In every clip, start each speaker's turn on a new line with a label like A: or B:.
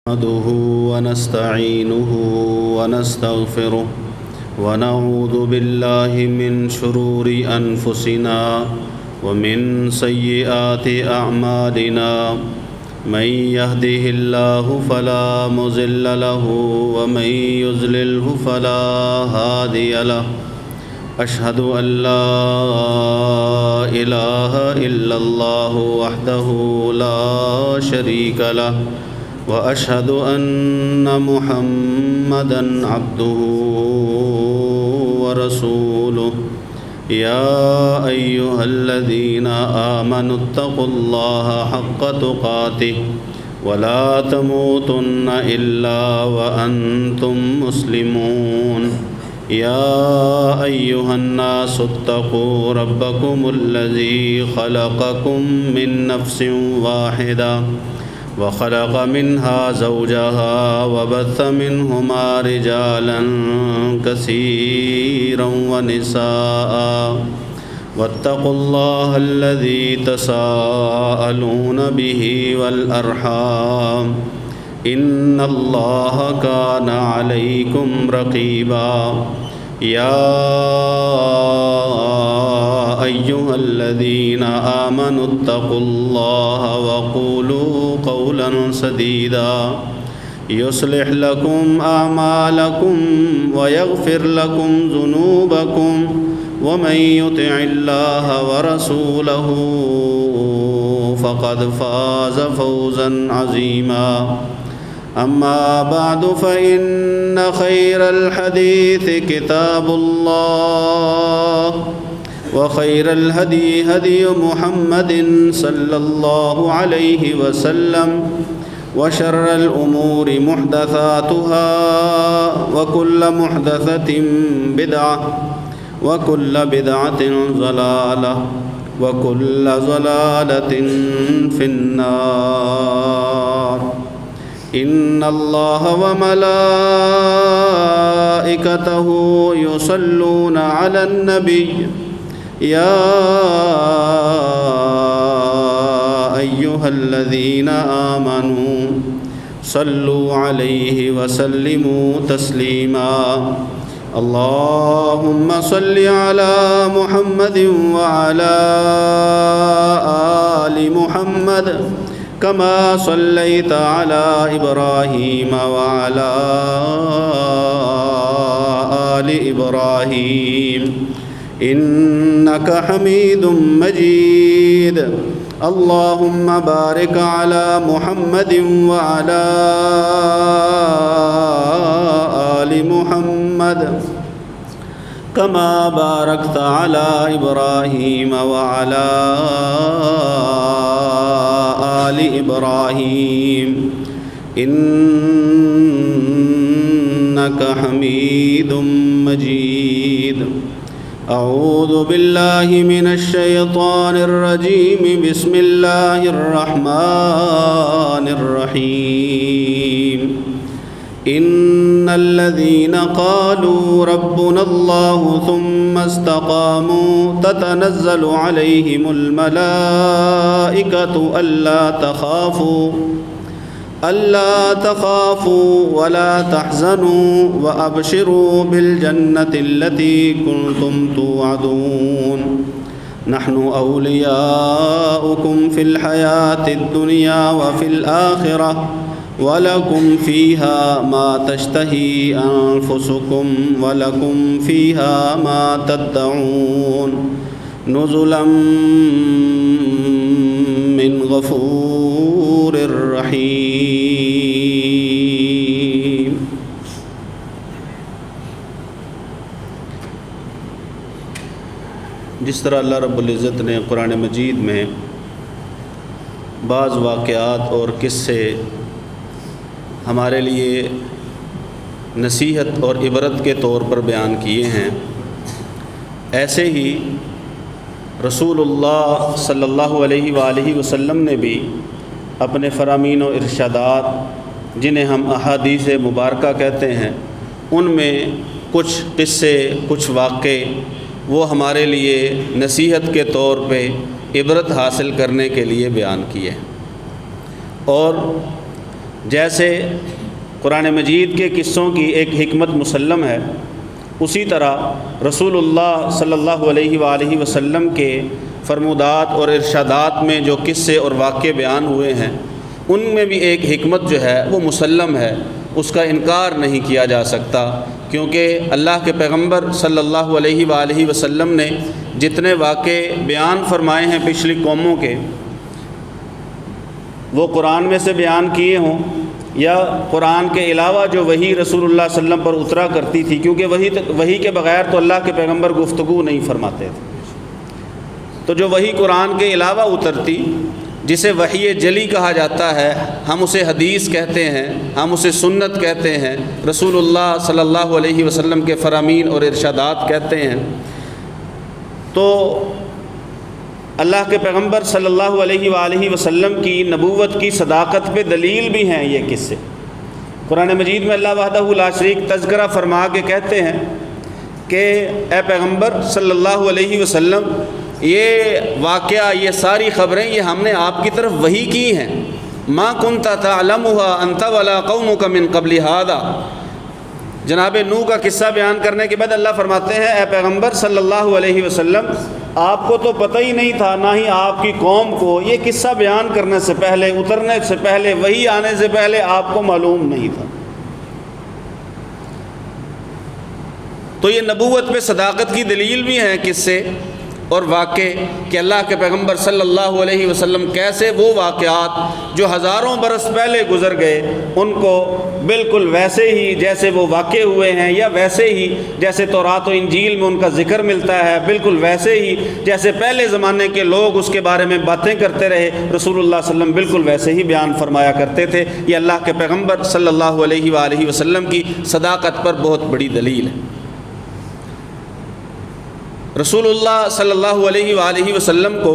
A: نحمده ونستعينه ونستغفره ونعوذ بالله من شرور أنفسنا ومن سيئات أعمالنا من يهده الله فلا مضل له ومن يضلله فلا هادي له أشهد أن لا إله إلا الله وحده لا شريك له وأشهد أن محمدًا عبده ورسوله يا أيها الذين آمنوا اتقوا الله حق تقاته ولا تموتن إلا وأنتم مسلمون يا أيها الناس اتقوا ربكم الذي خلقكم من نفس واحدة وخلق منها زوجها وبث منهما رجالا كثيرا ونساء واتقوا الله الذي تساءلون به والأرحام إن الله كان عليكم رقيبا يا أيها الذين آمنوا اتقوا الله وقولوا قولا سديدا يصلح لكم أعمالكم ويغفر لكم ذنوبكم ومن يطع الله ورسوله فقد فاز فوزا عظيما أما بعد فإن خير الحديث كتاب الله وخير الهدي هدي محمد صلى الله عليه وسلم وشر الأمور محدثاتها وكل محدثة بدعة وكل بدعة ضلالة وكل ضلالة في النار إن الله وملائكته يصلون على النبي يا أيها الذين آمنوا صلوا عليه وسلموا تسليما اللهم صل على محمد وعلى آل محمد كما صليت على إبراهيم وعلى آل إبراهيم إنك حميد مجيد اللهم بارك على محمد وعلى آل محمد كما باركت على إبراهيم وعلى آل إبراهيم إنك حميد مجيد أعوذ بالله من الشيطان الرجيم بسم الله الرحمن الرحيم إن الذين قالوا ربنا الله ثم استقاموا تتنزل عليهم الملائكة ألا تخافوا ولا تحزنوا وأبشروا بالجنة التي كنتم توعدون نحن أولياؤكم في الحياة الدنيا وفي الآخرة ولكم فيها ما تشتهي أنفسكم ولكم فيها ما تدعون نزلا من غفور رحیم۔ جس طرح اللہ رب العزت نے قرآن مجید میں بعض واقعات اور قصے ہمارے لیے نصیحت اور عبرت کے طور پر بیان کیے ہیں، ایسے ہی رسول اللہ صلی اللہ علیہ وآلہ وسلم نے بھی اپنے فرامین و ارشادات جنہیں ہم احادیث مبارکہ کہتے ہیں ان میں کچھ قصے کچھ واقعے وہ ہمارے لیے نصیحت کے طور پہ عبرت حاصل کرنے کے لیے بیان کیے اور جیسے قرآن مجید کے قصوں کی ایک حکمت مسلم ہے، اسی طرح رسول اللہ صلی اللہ علیہ وآلہ وسلم کے فرمودات اور ارشادات میں جو قصے اور واقعے بیان ہوئے ہیں ان میں بھی ایک حکمت جو ہے وہ مسلم ہے، اس کا انکار نہیں کیا جا سکتا، کیونکہ اللہ کے پیغمبر صلی اللہ علیہ وآلہ وسلم نے جتنے واقعے بیان فرمائے ہیں پچھلی قوموں کے، وہ قرآن میں سے بیان کیے ہوں یا قرآن کے علاوہ جو وحی رسول اللہ صلی اللہ علیہ وسلم پر اترا کرتی تھی، کیونکہ وحی کے بغیر تو اللہ کے پیغمبر گفتگو نہیں فرماتے تھے، تو جو وحی قرآن کے علاوہ اترتی جسے وحی جلی کہا جاتا ہے، ہم اسے حدیث کہتے ہیں، ہم اسے سنت کہتے ہیں، رسول اللہ صلی اللہ علیہ وسلم کے فرامین اور ارشادات کہتے ہیں، تو اللہ کے پیغمبر صلی اللہ علیہ وآلہ وسلم کی نبوت کی صداقت پہ دلیل بھی ہیں یہ قصے۔ قرآن مجید میں اللہ وحدہ لا شریک تذکرہ فرما کے کہتے ہیں کہ اے پیغمبر صلی اللہ علیہ وسلم، یہ واقعہ، یہ ساری خبریں یہ ہم نے آپ کی طرف وحی کی ہیں، ما کنت تعلمها انت ولا قومك من قبل هذا۔ جناب نوح کا قصہ بیان کرنے کے بعد اللہ فرماتے ہیں اے پیغمبر صلی اللہ علیہ وسلم، آپ کو تو پتہ ہی نہیں تھا، نہ ہی آپ کی قوم کو، یہ قصہ بیان کرنے سے پہلے، اترنے سے پہلے، وحی آنے سے پہلے آپ کو معلوم نہیں تھا۔ تو یہ نبوت پہ صداقت کی دلیل بھی ہیں قصے اور واقعے کہ اللہ کے پیغمبر صلی اللہ علیہ وسلم کیسے وہ واقعات جو ہزاروں برس پہلے گزر گئے ان کو بالکل ویسے ہی جیسے وہ واقع ہوئے ہیں، یا ویسے ہی جیسے تورات و انجیل میں ان کا ذکر ملتا ہے، بالکل ویسے ہی جیسے پہلے زمانے کے لوگ اس کے بارے میں باتیں کرتے رہے، رسول اللہ صلی اللہ علیہ وسلم بالکل ویسے ہی بیان فرمایا کرتے تھے۔ یہ اللہ کے پیغمبر صلی اللہ علیہ وآلہ وسلم کی صداقت پر بہت بڑی دلیل ہے۔ رسول اللہ صلی اللہ علیہ وآلہ وسلم کو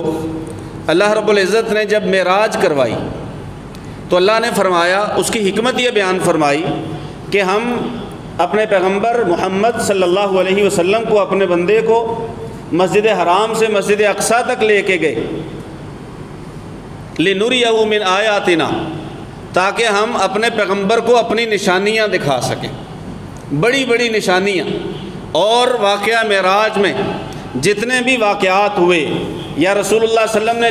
A: اللہ رب العزت نے جب معراج کروائی تو اللہ نے فرمایا، اس کی حکمت یہ بیان فرمائی کہ ہم اپنے پیغمبر محمد صلی اللہ علیہ وسلم کو، اپنے بندے کو مسجد حرام سے مسجد اقصیٰ تک لے کے گئے، لِنُرِيَهُ مِنْ آیَاتِنَا، تاکہ ہم اپنے پیغمبر کو اپنی نشانیاں دکھا سکیں، بڑی بڑی نشانیاں۔ اور واقعہ معراج میں جتنے بھی واقعات ہوئے یا رسول اللہ صلی اللہ علیہ وسلم نے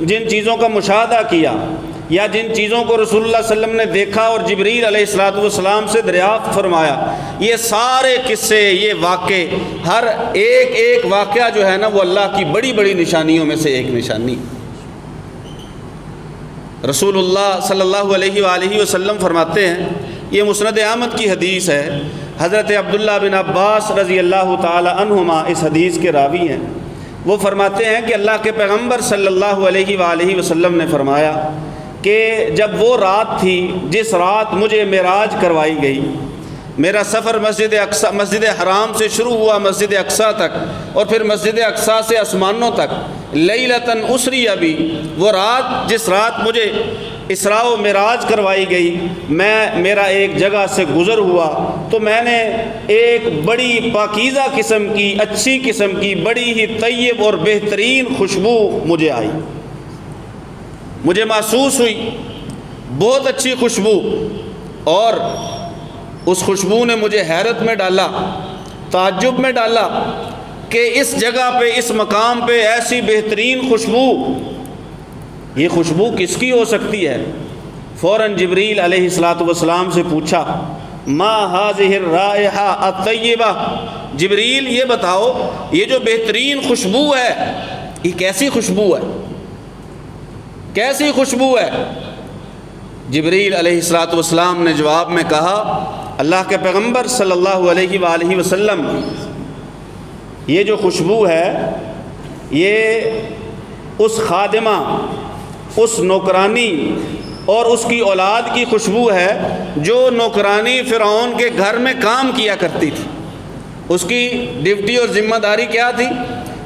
A: جن چیزوں کا مشاہدہ کیا یا جن چیزوں کو رسول اللہ صلی اللہ علیہ وسلم نے دیکھا اور جبریل علیہ السلام سے دریافت فرمایا، یہ سارے قصے، یہ واقعے، ہر ایک واقعہ جو ہے نا وہ اللہ کی بڑی بڑی نشانیوں میں سے ایک نشانی۔ رسول اللہ صلی اللہ علیہ وآلہ وسلم فرماتے ہیں، یہ مسند احمد کی حدیث ہے، حضرت عبداللہ بن عباس رضی اللہ تعالی عنہما اس حدیث کے راوی ہیں، وہ فرماتے ہیں کہ اللہ کے پیغمبر صلی اللہ علیہ وآلہ وسلم نے فرمایا کہ جب وہ رات تھی جس رات مجھے معراج کروائی گئی، میرا سفر مسجد حرام سے شروع ہوا مسجد اقصیٰ تک، اور پھر مسجد اقصیٰ سے آسمانوں تک، لیلتن اسری ابی، وہ رات جس رات مجھے اسراء و معراج کروائی گئی، میرا ایک جگہ سے گزر ہوا تو میں نے ایک بڑی پاکیزہ قسم کی، اچھی قسم کی، بڑی ہی طیب اور بہترین خوشبو مجھے آئی، مجھے محسوس ہوئی بہت اچھی خوشبو، اور اس خوشبو نے مجھے حیرت میں ڈالا، تعجب میں ڈالا کہ اس جگہ پہ، اس مقام پہ ایسی بہترین خوشبو، یہ خوشبو کس کی ہو سکتی ہے؟ فوراً جبریل علیہ السلام سے پوچھا، ما هذه الرائحہ الطیبہ، جبریل یہ بتاؤ یہ جو بہترین خوشبو ہے یہ کیسی خوشبو ہے، کیسی خوشبو ہے؟ جبریل علیہ السلام نے جواب میں کہا، اللہ کے پیغمبر صلی اللہ علیہ وآلہ وسلم، یہ جو خوشبو ہے یہ اس خادمہ، اس نوکرانی اور اس کی اولاد کی خوشبو ہے جو نوکرانی فرعون کے گھر میں کام کیا کرتی تھی۔ اس کی ڈیوٹی اور ذمہ داری کیا تھی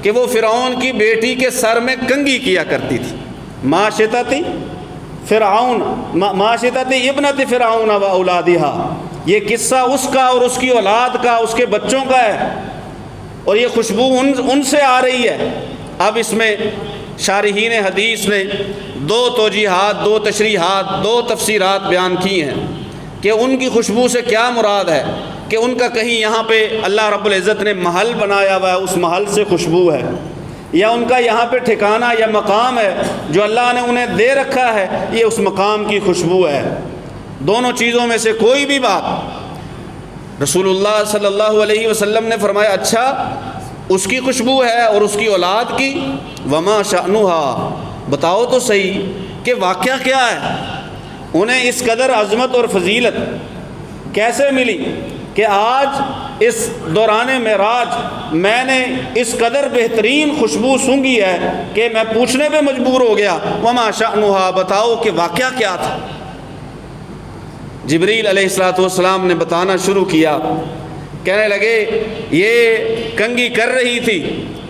A: کہ وہ فرعون کی بیٹی کے سر میں کنگھی کیا کرتی تھی۔ معاشتتی فرعون، معاشتتی ابنت فرعون و اولادہا، یہ قصہ اس کا اور اس کی اولاد کا، اس کے بچوں کا ہے، اور یہ خوشبو ان سے آ رہی ہے۔ اب اس میں شارحین حدیث نے 2 توجیحات، 2 تشریحات، 2 تفسیرات بیان کی ہیں کہ ان کی خوشبو سے کیا مراد ہے، کہ ان کا کہیں یہاں پہ اللہ رب العزت نے محل بنایا ہوا ہے، اس محل سے خوشبو ہے، یا ان کا یہاں پہ ٹھکانہ یا مقام ہے جو اللہ نے انہیں دے رکھا ہے، یہ اس مقام کی خوشبو ہے۔ دونوں چیزوں میں سے کوئی بھی بات رسول اللہ صلی اللہ علیہ وسلم نے فرمایا اچھا اس کی خوشبو ہے اور اس کی اولاد کی، وما شأنها، بتاؤ تو صحیح کہ واقعہ کیا ہے، انہیں اس قدر عظمت اور فضیلت کیسے ملی کہ آج اس دوران معراج میں نے اس قدر بہترین خوشبو سونگھی ہے کہ میں پوچھنے پہ مجبور ہو گیا، وما شأنها، بتاؤ کہ واقعہ کیا تھا۔ جبریل علیہ السلام نے بتانا شروع کیا، کہنے لگے یہ کنگھی کر رہی تھی،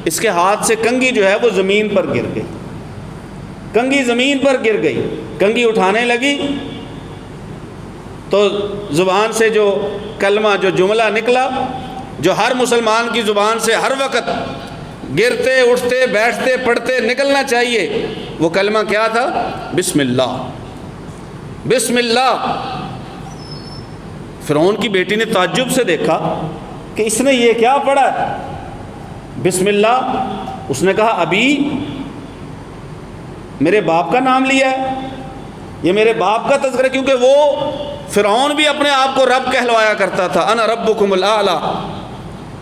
A: اس کے ہاتھ سے کنگھی جو ہے وہ زمین پر گر گئی، کنگھی زمین پر گر گئی، کنگھی اٹھانے لگی تو زبان سے جو کلمہ، جو جملہ نکلا جو ہر مسلمان کی زبان سے ہر وقت گرتے اٹھتے بیٹھتے پڑھتے نکلنا چاہیے، وہ کلمہ کیا تھا؟ بسم اللہ، بسم اللہ۔ فرعون کی بیٹی نے تعجب سے دیکھا کہ اس نے یہ کیا پڑھا ہے، بسم اللہ۔ اس نے کہا ابھی میرے باپ کا نام لیا ہے، یہ میرے باپ کا تذکرہ، کیونکہ وہ فرعون بھی اپنے آپ کو رب کہلوایا کرتا تھا، انا ربکم الاعلی،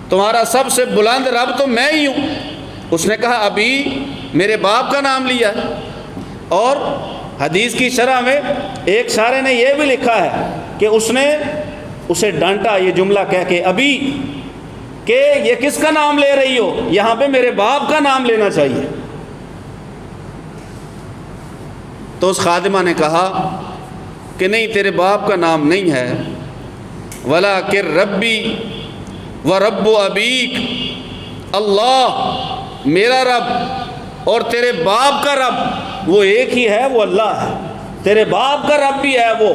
A: تمہارا سب سے بلند رب تو میں ہی ہوں۔ اس نے کہا ابھی میرے باپ کا نام لیا ہے۔ اور حدیث کی شرح میں ایک شارح نے یہ بھی لکھا ہے کہ اس نے اسے ڈانٹا یہ جملہ کہہ کے ابھی، کہ یہ کس کا نام لے رہی ہو، یہاں پہ میرے باپ کا نام لینا چاہیے۔ تو اس خادمہ نے کہا کہ نہیں، تیرے باپ کا نام نہیں ہے، وَلَٰكِن رَبِّي وَرَبُّ أَبِيكَ، اللہ میرا رب اور تیرے باپ کا رب وہ ایک ہی ہے، وہ اللہ ہے۔ تیرے باپ کا رب بھی ہے وہ،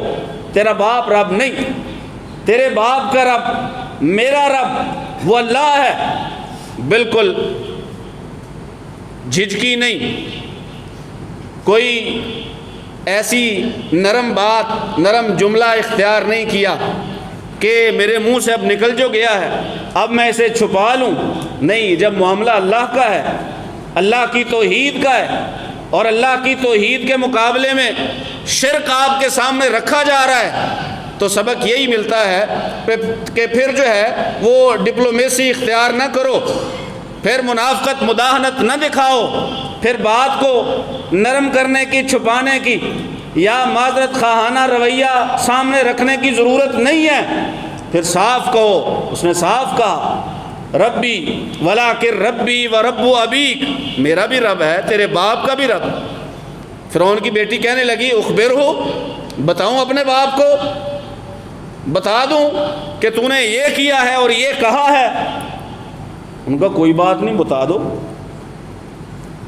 A: تیرا باپ رب نہیں، تیرے باپ کا رب میرا رب وہ اللہ ہے۔ بالکل جھجکی نہیں، کوئی ایسی نرم بات، نرم جملہ اختیار نہیں کیا کہ میرے منہ سے اب نکل جو گیا ہے اب میں اسے چھپا لوں، نہیں، جب معاملہ اللہ کا ہے، اللہ کی توحید کا ہے، اور اللہ کی توحید کے مقابلے میں شرک آپ کے سامنے رکھا جا رہا ہے، تو سبق یہی ملتا ہے کہ پھر جو ہے وہ ڈپلومیسی اختیار نہ کرو، پھر منافقت مداہنت نہ دکھاؤ، پھر بات کو نرم کرنے کی، چھپانے کی یا معذرت خواہانہ رویہ سامنے رکھنے کی ضرورت نہیں ہے، پھر صاف کہو۔ اس نے صاف کہا ربی ولیکن ربی ورب ابیک، میرا بھی رب ہے، تیرے باپ کا بھی رب۔ فرعون کی بیٹی کہنے لگی اخبرہو، بتاؤں اپنے باپ کو، بتا دوں کہ تو نے یہ کیا ہے اور یہ کہا ہے؟ ان کا کوئی بات نہیں، بتا دو،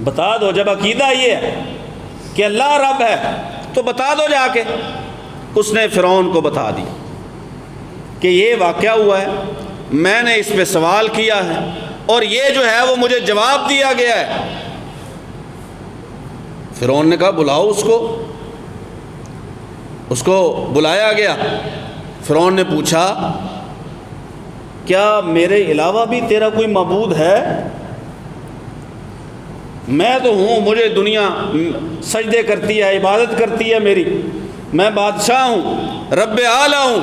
A: بتا دو، جب عقیدہ یہ ہے کہ اللہ رب ہے تو بتا دو جا کے۔ اس نے فرعون کو بتا دیا کہ یہ واقعہ ہوا ہے، میں نے اس پہ سوال کیا ہے اور یہ جو ہے وہ مجھے جواب دیا گیا ہے۔ فرعون نے کہا بلاؤ اس کو بلایا گیا۔ فرعون نے پوچھا کیا میرے علاوہ بھی تیرا کوئی معبود ہے؟ میں تو ہوں، مجھے دنیا سجدے کرتی ہے، عبادت کرتی ہے میری، میں بادشاہ ہوں، رب اعلیٰ ہوں،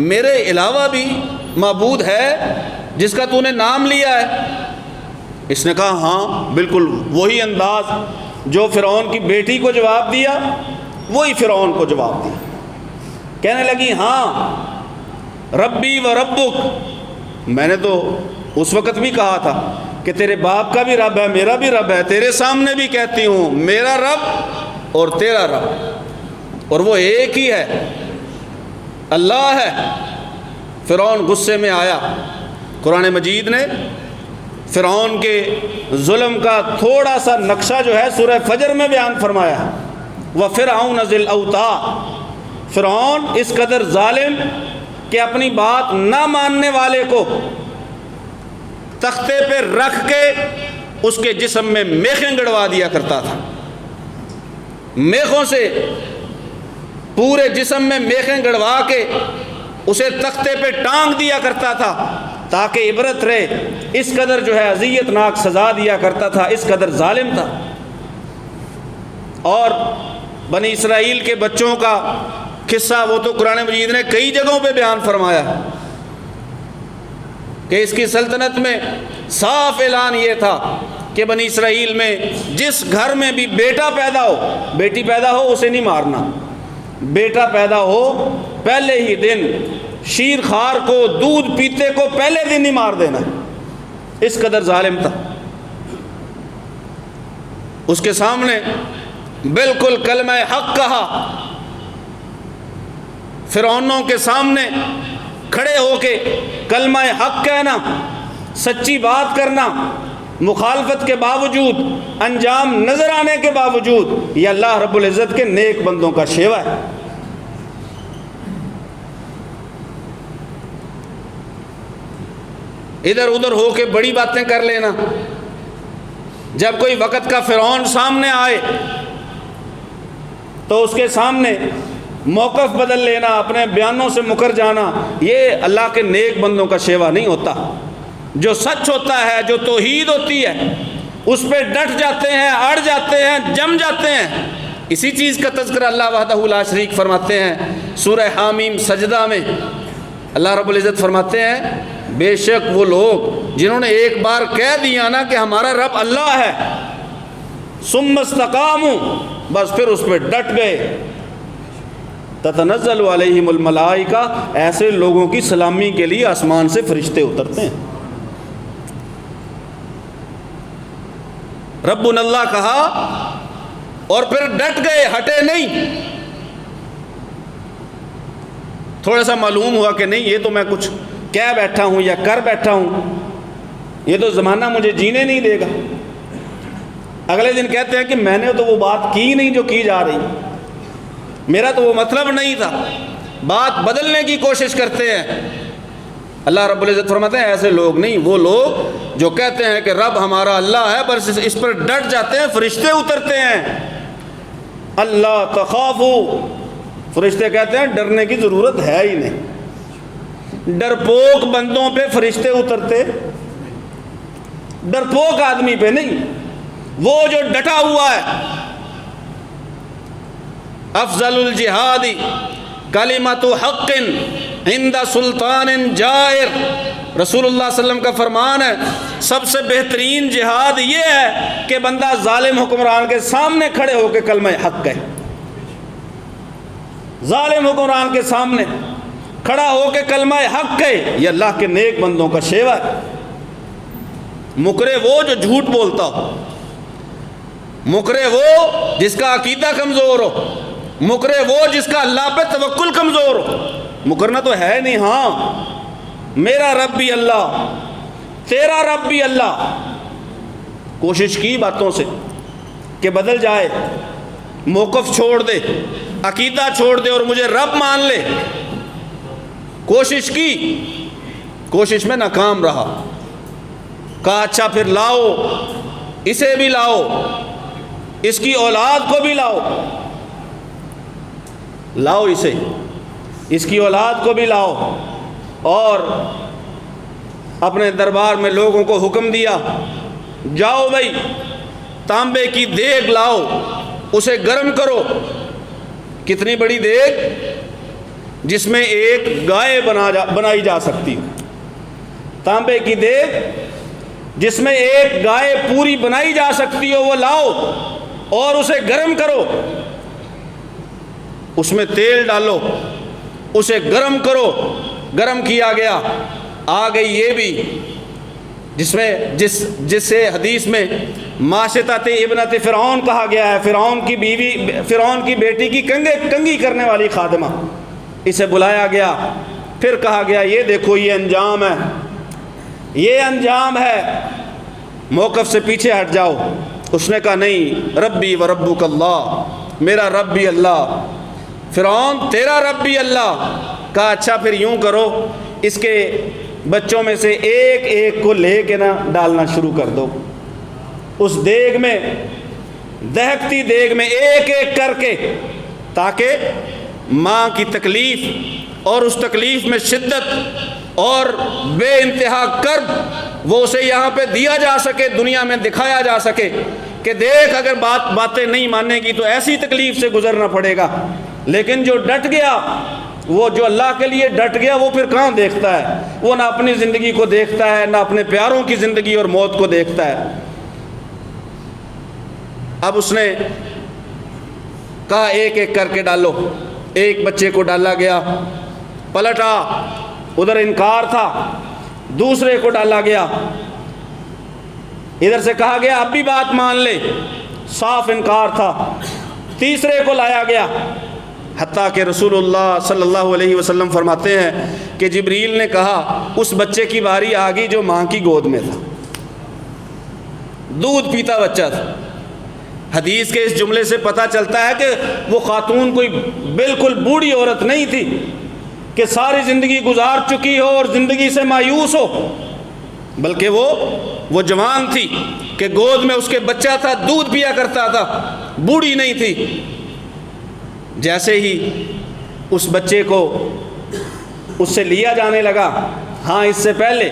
A: میرے علاوہ بھی معبود ہے جس کا تو نے نام لیا ہے؟ اس نے کہا ہاں، بالکل وہی انداز جو فرعون کی بیٹی کو جواب دیا وہی فرعون کو جواب دیا۔ کہنے لگی ہاں ربی و ربک، میں نے تو اس وقت بھی کہا تھا کہ تیرے باپ کا بھی رب ہے، میرا بھی رب ہے، تیرے سامنے بھی کہتی ہوں میرا رب اور تیرا رب، اور وہ ایک ہی ہے، اللہ ہے۔ فرعون غصے میں آیا۔ قرآن مجید نے فرعون کے ظلم کا تھوڑا سا نقشہ جو ہے سورہ فجر میں بیان فرمایا ہے، وَفِرْعَوْنَ ذِی الْأَوْتَادِ، فرعون اس قدر ظالم کہ اپنی بات نہ ماننے والے کو تختے پہ رکھ کے اس کے جسم میں میخیں گڑوا دیا کرتا تھا، میخوں سے پورے جسم میں میخیں گڑوا کے اسے تختے پہ ٹانگ دیا کرتا تھا تاکہ عبرت رہے۔ اس قدر جو ہے اذیت ناک سزا دیا کرتا تھا، اس قدر ظالم تھا۔ اور بنی اسرائیل کے بچوں کا قصہ وہ تو قرآن مجید نے کئی جگہوں پہ بیان فرمایا ہے کہ اس کی سلطنت میں صاف اعلان یہ تھا کہ بنی اسرائیل میں جس گھر میں بھی بیٹا پیدا ہو، بیٹی پیدا ہو، اسے نہیں مارنا، بیٹا پیدا ہو پہلے ہی دن شیر خار کو، دودھ پیتے کو پہلے دن ہی مار دینا، اس قدر ظالم تھا۔ اس کے سامنے بالکل کلمہ حق کہا، فرعونوں کے سامنے کھڑے ہو کے کلمہ حق کہنا، سچی بات کرنا، مخالفت کے باوجود، انجام نظر آنے کے باوجود، یہ اللہ رب العزت کے نیک بندوں کا شیوا ہے۔ ادھر ادھر ہو کے بڑی باتیں کر لینا، جب کوئی وقت کا فرعون سامنے آئے تو اس کے سامنے موقف بدل لینا، اپنے بیانوں سے مکر جانا، یہ اللہ کے نیک بندوں کا شیوا نہیں ہوتا۔ جو سچ ہوتا ہے، جو توحید ہوتی ہے، اس پہ ڈٹ جاتے ہیں، اڑ جاتے ہیں، جم جاتے ہیں۔ اسی چیز کا تذکرہ اللہ وحدہ لا شریک فرماتے ہیں سورہ حامیم سجدہ میں۔ اللہ رب العزت فرماتے ہیں بے شک وہ لوگ جنہوں نے ایک بار کہہ دیا نا کہ ہمارا رب اللہ ہے، ثم استقاموا، بس پھر اس پہ ڈٹ گئے، تتنزل علیہم الملائکہ، ایسے لوگوں کی سلامی کے لیے آسمان سے فرشتے اترتے ہیں۔ ربنا اللہ کہا اور پھر ڈٹ گئے، ہٹے نہیں۔ تھوڑا سا معلوم ہوا کہ نہیں، یہ تو میں کچھ کہہ بیٹھا ہوں یا کر بیٹھا ہوں، یہ تو زمانہ مجھے جینے نہیں دے گا۔ اگلے دن کہتے ہیں کہ میں نے تو وہ بات کی نہیں جو کی جا رہی، میرا تو وہ مطلب نہیں تھا، بات بدلنے کی کوشش کرتے ہیں۔ اللہ رب العزت فرماتے ہیں ایسے لوگ نہیں، وہ لوگ جو کہتے ہیں کہ رب ہمارا اللہ ہے، بس اس پر ڈٹ جاتے ہیں، فرشتے اترتے ہیں۔ اللہ تخافوا، فرشتے کہتے ہیں ڈرنے کی ضرورت ہے ہی نہیں۔ ڈرپوک بندوں پہ فرشتے اترتے، ڈرپوک آدمی پہ نہیں، وہ جو ڈٹا ہوا ہے۔ افضل الجہاد کلمۃ حق عند سلطان جائر، رسول اللہ صلی اللہ علیہ وسلم کا فرمان ہے سب سے بہترین جہاد یہ ہے کہ بندہ ظالم حکمران کے سامنے کھڑے ہو کے کلمہ حق کہے، ظالم حکمران کے سامنے کھڑا ہو کے کلمہ حق کہے، یہ اللہ کے نیک بندوں کا شیوا ہے۔ مکرے وہ جو جھوٹ بولتا ہو، مکرے وہ جس کا عقیدہ کمزور ہو، مکرے وہ جس کا اللہ پہ توکل کمزور ہو۔ مکرنا تو ہے نہیں، ہاں میرا رب بھی اللہ، تیرا رب بھی اللہ، کوشش کی باتوں سے کہ بدل جائے، موقف چھوڑ دے، عقیدہ چھوڑ دے اور مجھے رب مان لے، کوشش کی، کوشش میں ناکام رہا۔ کہا اچھا پھر لاؤ، اسے بھی لاؤ، اس کی اولاد کو بھی لاؤ، لاؤ اسے، اس کی اولاد کو بھی لاؤ، اور اپنے دربار میں لوگوں کو حکم دیا جاؤ بھائی تانبے کی دیگ لاؤ، اسے گرم کرو۔ کتنی بڑی دیگ؟ جس میں ایک گائے بنائی جا سکتی ہو، تانبے کی دیگ جس میں ایک گائے پوری بنائی جا سکتی ہو، وہ لاؤ اور اسے گرم کرو، اس میں تیل ڈالو، اسے گرم کرو۔ گرم کیا گیا، آ گئی یہ بھی جس سے حدیث میں ماشطۃ ابنت فرعون کہا گیا ہے، فرعون کی بیوی، فرعون کی بیٹی کی کنگھی کرنے والی خادمہ، اسے بلایا گیا، پھر کہا گیا یہ دیکھو یہ انجام ہے، یہ انجام ہے، موقف سے پیچھے ہٹ جاؤ۔ اس نے کہا نہیں، ربی و ربک اللہ، میرا رب بھی اللہ۔ فرعون تیرا رب بھی اللہ۔ کہا اچھا پھر یوں کرو، اس کے بچوں میں سے ایک ایک کو لے کے نا ڈالنا شروع کر دو، اس دیگ میں، دہکتی دیگ میں ایک ایک کر کے، تاکہ ماں کی تکلیف اور اس تکلیف میں شدت اور بے انتہا کرب وہ اسے یہاں پہ دیا جا سکے، دنیا میں دکھایا جا سکے کہ دیکھ اگر باتیں نہیں ماننے کی تو ایسی تکلیف سے گزرنا پڑے گا۔ لیکن جو ڈٹ گیا، وہ جو اللہ کے لیے ڈٹ گیا، وہ پھر کہاں دیکھتا ہے؟ وہ نہ اپنی زندگی کو دیکھتا ہے، نہ اپنے پیاروں کی زندگی اور موت کو دیکھتا ہے۔ اب اس نے کہا ایک ایک کر کے ڈالو۔ ایک بچے کو ڈالا گیا، پلٹا، ادھر انکار تھا۔ دوسرے کو ڈالا گیا، ادھر سے کہا گیا اب بھی بات مان لے، صاف انکار تھا۔ تیسرے کو لایا گیا، حتیٰ کہ رسول اللہ صلی اللہ علیہ وسلم فرماتے ہیں کہ جبریل نے کہا اس بچے کی باری آ گئی جو ماں کی گود میں تھا، دودھ پیتا بچہ تھا۔ حدیث کے اس جملے سے پتہ چلتا ہے کہ وہ خاتون کوئی بالکل بوڑھی عورت نہیں تھی کہ ساری زندگی گزار چکی ہو اور زندگی سے مایوس ہو، بلکہ وہ جوان تھی کہ گود میں اس کے بچہ تھا، دودھ پیا کرتا تھا، بوڑھی نہیں تھی۔ جیسے ہی اس بچے کو اس سے لیا جانے لگا، ہاں اس سے پہلے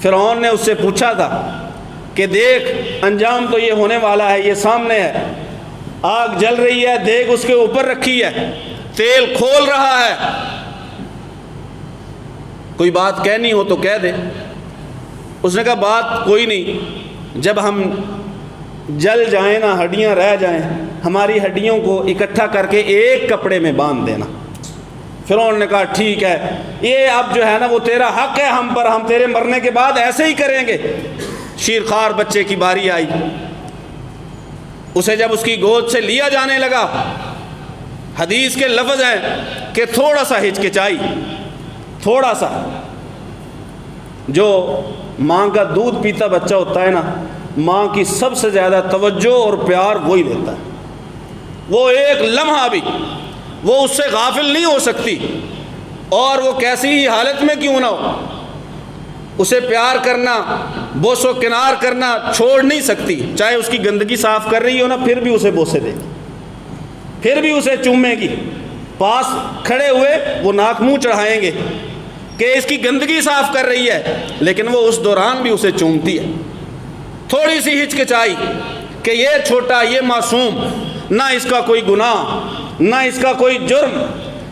A: فرعون نے اس سے پوچھا تھا کہ دیکھ انجام تو یہ ہونے والا ہے، یہ سامنے ہے، آگ جل رہی ہے، دیگ اس کے اوپر رکھی ہے، تیل کھول رہا ہے، کوئی بات کہنی ہو تو کہہ دے۔ اس نے کہا بات کوئی نہیں، جب ہم جل جائیں نا، ہڈیاں رہ جائیں، ہماری ہڈیوں کو اکٹھا کر کے ایک کپڑے میں باندھ دینا۔ فرعون نے کہا ٹھیک ہے، یہ اب جو ہے نا وہ تیرا حق ہے ہم پر، ہم تیرے مرنے کے بعد ایسے ہی کریں گے۔ شیرخوار بچے کی باری آئی، اسے جب اس کی گود سے لیا جانے لگا، حدیث کے لفظ ہیں کہ تھوڑا سا ہچکچائی، تھوڑا سا۔ جو ماں کا دودھ پیتا بچہ ہوتا ہے نا، ماں کی سب سے زیادہ توجہ اور پیار وہی لیتا ہے، وہ ایک لمحہ بھی وہ اس سے غافل نہیں ہو سکتی، اور وہ کیسی ہی حالت میں کیوں نہ ہو، اسے پیار کرنا، بوس و کنار کرنا چھوڑ نہیں سکتی۔ چاہے اس کی گندگی صاف کر رہی ہو نا، پھر بھی اسے بوسے دے گی، پھر بھی اسے چومے گی، پاس کھڑے ہوئے وہ ناک منہ چڑھائیں گے کہ اس کی گندگی صاف کر رہی ہے، لیکن وہ اس دوران بھی اسے چومتی ہے۔ تھوڑی سی ہچکچائی کہ یہ چھوٹا، یہ معصوم، نہ اس کا کوئی گناہ، نہ اس کا کوئی جرم،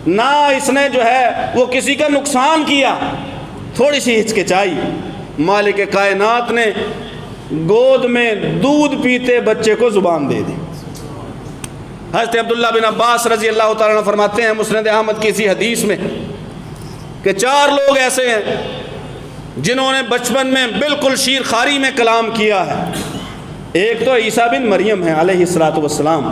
A: نہ اس نے جو ہے وہ کسی کا نقصان کیا، تھوڑی سی ہچکچائی، مالک کائنات نے گود میں دودھ پیتے بچے کو زبان دے دی۔ حضرت عبداللہ بن عباس رضی اللہ تعالیٰ عنہ فرماتے ہیں مسند احمد کی اسی حدیث میں کہ 4 لوگ ایسے ہیں جنہوں نے بچپن میں بالکل شیرخواری میں کلام کیا ہے۔ ایک تو عیسیٰ بن مریم ہیں علیہ السلام،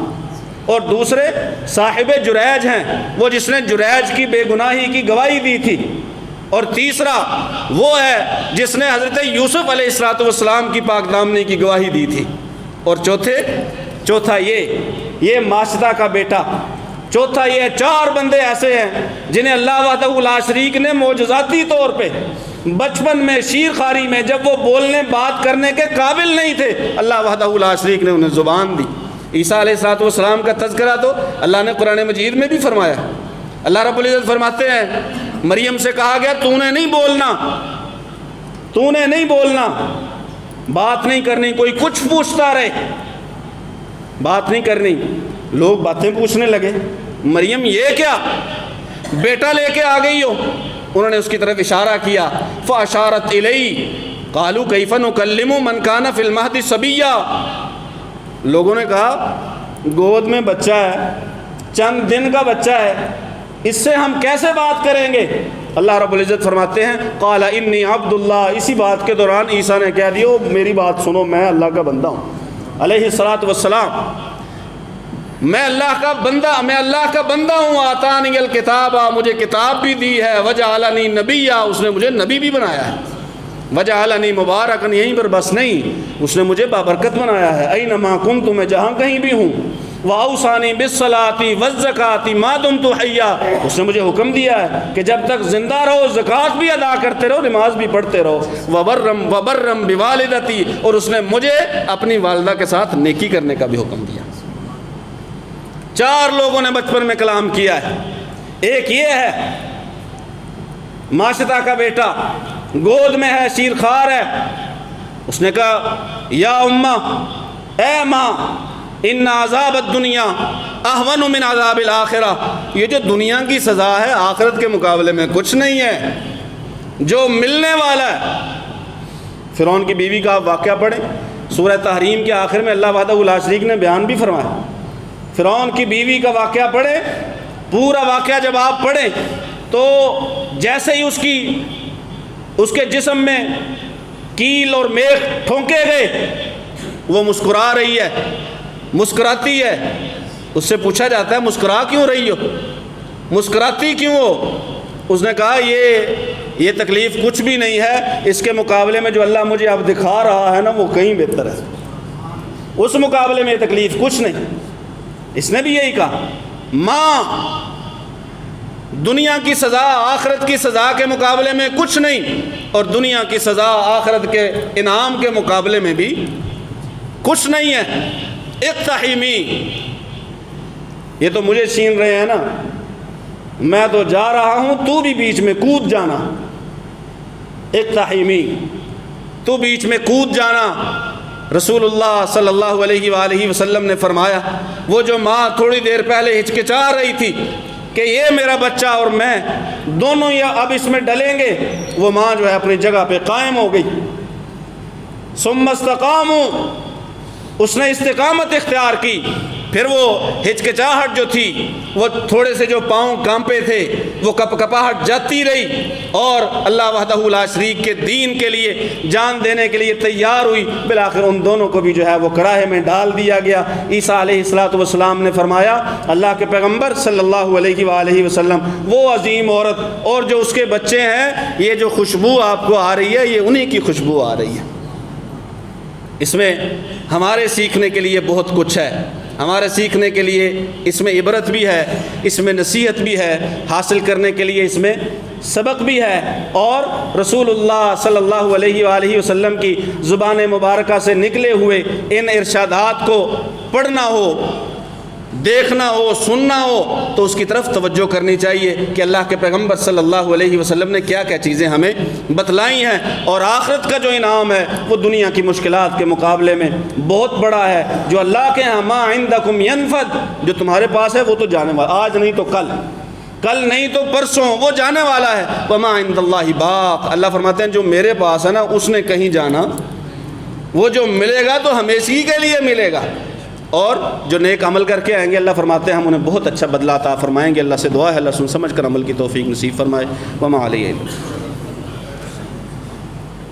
A: اور دوسرے صاحب جریج ہیں، وہ جس نے جریج کی بے گناہی کی گواہی دی تھی، اور تیسرا وہ ہے جس نے حضرت یوسف علیہ السلام کی پاک دامنی کی گواہی دی تھی، اور چوتھا یہ ماشطہ کا بیٹا، چوتھا یہ 4 بندے ایسے ہیں جنہیں اللہ وحدہ لا شریک نے معجزاتی طور پہ بچپن میں شیرخواری میں، جب وہ بولنے بات کرنے کے قابل نہیں تھے، اللہ وحدہ لا شریک نے انہیں زبان دی۔ عیسیٰ علیہ السلام کا تذکرہ تو اللہ نے قرآن مجید میں بھی فرمایا۔ اللہ رب العزت فرماتے ہیں مریم سے کہا گیا تو نے نہیں بولنا، بات نہیں کرنی، کوئی کچھ پوچھتا رہے، بات نہیں کرنی۔ لوگ باتیں پوچھنے لگے، مریم یہ کیا، بیٹا لے کے آ گئی ہو؟ انہوں نے اس کی طرف اشارہ کیا، فاشارت الی قالوا کیف نکلم من کان فی المہد صبیا۔ لوگوں نے کہا گود میں بچہ ہے، چند دن کا بچہ ہے، اس سے ہم کیسے بات کریں گے؟ اللہ رب العزت فرماتے ہیں قال انی عبد اللہ۔ اسی بات کے دوران عیسیٰ نے کہہ دیا میری بات سنو، میں اللہ کا بندہ ہوں علیہ السلام، میں اللہ کا بندہ ہوں۔ آتانی الکتاب، مجھے کتاب بھی دی ہے، وجعلنی نبیا، اس نے مجھے نبی بھی بنایا ہے، وجعلنی مبارکن، یہیں پر بس نہیں، اس نے مجھے بابرکت بنایا ہے، اینما کنت، میں جہاں کہیں بھی ہوں، وَأَوْصَانِي بِالصَّلَاةِ وَالزَّكَاةِ مَا دُمْتُ حَيًّا، اس نے مجھے حکم دیا ہے کہ جب تک زندہ رہو زکوٰۃ بھی ادا کرتے رہو، نماز بھی پڑھتے رہو، وَبَرًّا بِوَالِدَتِي، اور اس نے مجھے اپنی والدہ کے ساتھ نیکی کرنے کا بھی حکم دیا۔ 4 لوگوں نے بچپن میں کلام کیا ہے۔ ایک یہ ہے ماشطہ کا بیٹا، گود میں ہے، شیر خوار ہے، اس نے کہا یا اماں، اے ماں، ان عذاب الدنیا اہون من عذاب الآخرہ، یہ جو دنیا کی سزا ہے آخرت کے مقابلے میں کچھ نہیں ہے جو ملنے والا ہے۔ فرعون کی بیوی کا آپ واقعہ پڑھیں، سورہ تحریم کے آخر میں اللہ وحدہ لا شریک نے بیان بھی فرمایا۔ فرعون کی بیوی کا واقعہ پڑھیں، پورا واقعہ جب آپ پڑھیں تو جیسے ہی اس کے جسم میں کیل اور میخ ٹھونکے گئے وہ مسکرا رہی ہے، مسکراتی ہے۔ اس سے پوچھا جاتا ہے مسکرا کیوں رہی ہو، مسکراتی کیوں ہو؟ اس نے کہا یہ تکلیف کچھ بھی نہیں ہے، اس کے مقابلے میں جو اللہ مجھے اب دکھا رہا ہے نا وہ کہیں بہتر ہے، اس مقابلے میں یہ تکلیف کچھ نہیں۔ اس نے بھی یہی کہا ماں، دنیا کی سزا آخرت کی سزا کے مقابلے میں کچھ نہیں، اور دنیا کی سزا آخرت کے انعام کے مقابلے میں بھی کچھ نہیں ہے۔ اقتحمی، یہ تو مجھے چھین رہے ہیں نا، میں تو جا رہا ہوں، تو بھی بیچ میں کود جانا۔ اقتحمی، تو بیچ میں کود جانا۔ رسول اللہ صلی اللہ علیہ وآلہ وسلم نے فرمایا وہ جو ماں تھوڑی دیر پہلے ہچکچا رہی تھی کہ یہ میرا بچہ اور میں دونوں یا اب اس میں ڈلیں گے، وہ ماں جو ہے اپنی جگہ پہ قائم ہو گئی۔ ثم استقاموا، اس نے استقامت اختیار کی، پھر وہ ہچکچاہٹ جو تھی، وہ تھوڑے سے جو پاؤں کانپے تھے، وہ کپ کپاہٹ جاتی رہی، اور اللہ وحدہ لا شریک کے دین کے لیے جان دینے کے لیے تیار ہوئی۔ بالآخر ان دونوں کو بھی جو ہے وہ کڑاہے میں ڈال دیا گیا۔ عیسیٰ علیہ السلام نے فرمایا اللہ کے پیغمبر صلی اللہ علیہ وآلہ وسلم، وہ عظیم عورت اور جو اس کے بچے ہیں، یہ جو خوشبو آپ کو آ رہی ہے یہ انہی کی خوشبو آ رہی ہے۔ اس میں ہمارے سیکھنے کے لیے بہت کچھ ہے، ہمارے سیکھنے کے لیے اس میں عبرت بھی ہے، اس میں نصیحت بھی ہے، حاصل کرنے کے لیے اس میں سبق بھی ہے، اور رسول اللہ صلی اللہ علیہ وآلہ وسلم کی زبان مبارکہ سے نکلے ہوئے ان ارشادات کو پڑھنا ہو، دیکھنا ہو، سننا ہو تو اس کی طرف توجہ کرنی چاہیے کہ اللہ کے پیغمبر صلی اللہ علیہ وسلم نے کیا کیا چیزیں ہمیں بتلائی ہیں، اور آخرت کا جو انعام ہے وہ دنیا کی مشکلات کے مقابلے میں بہت بڑا ہے۔ جو اللہ کے ہاں ما عندکم ینفد، جو تمہارے پاس ہے وہ تو جانے والا، آج نہیں تو کل نہیں تو پرسوں وہ جانے والا ہے۔ وما عند اللہ باق، اللہ فرماتے ہیں جو میرے پاس ہے نا اس نے کہیں جانا، وہ جو ملے گا تو ہمیشہ کے لیے ملے گا، اور جو نیک عمل کر کے آئیں گے اللہ فرماتے ہیں ہم انہیں بہت اچھا بدلہ عطا فرمائیں گے۔ اللہ سے دعا ہے اللہ سن سمجھ کر عمل کی توفیق نصیب فرمائے۔ وما علیہ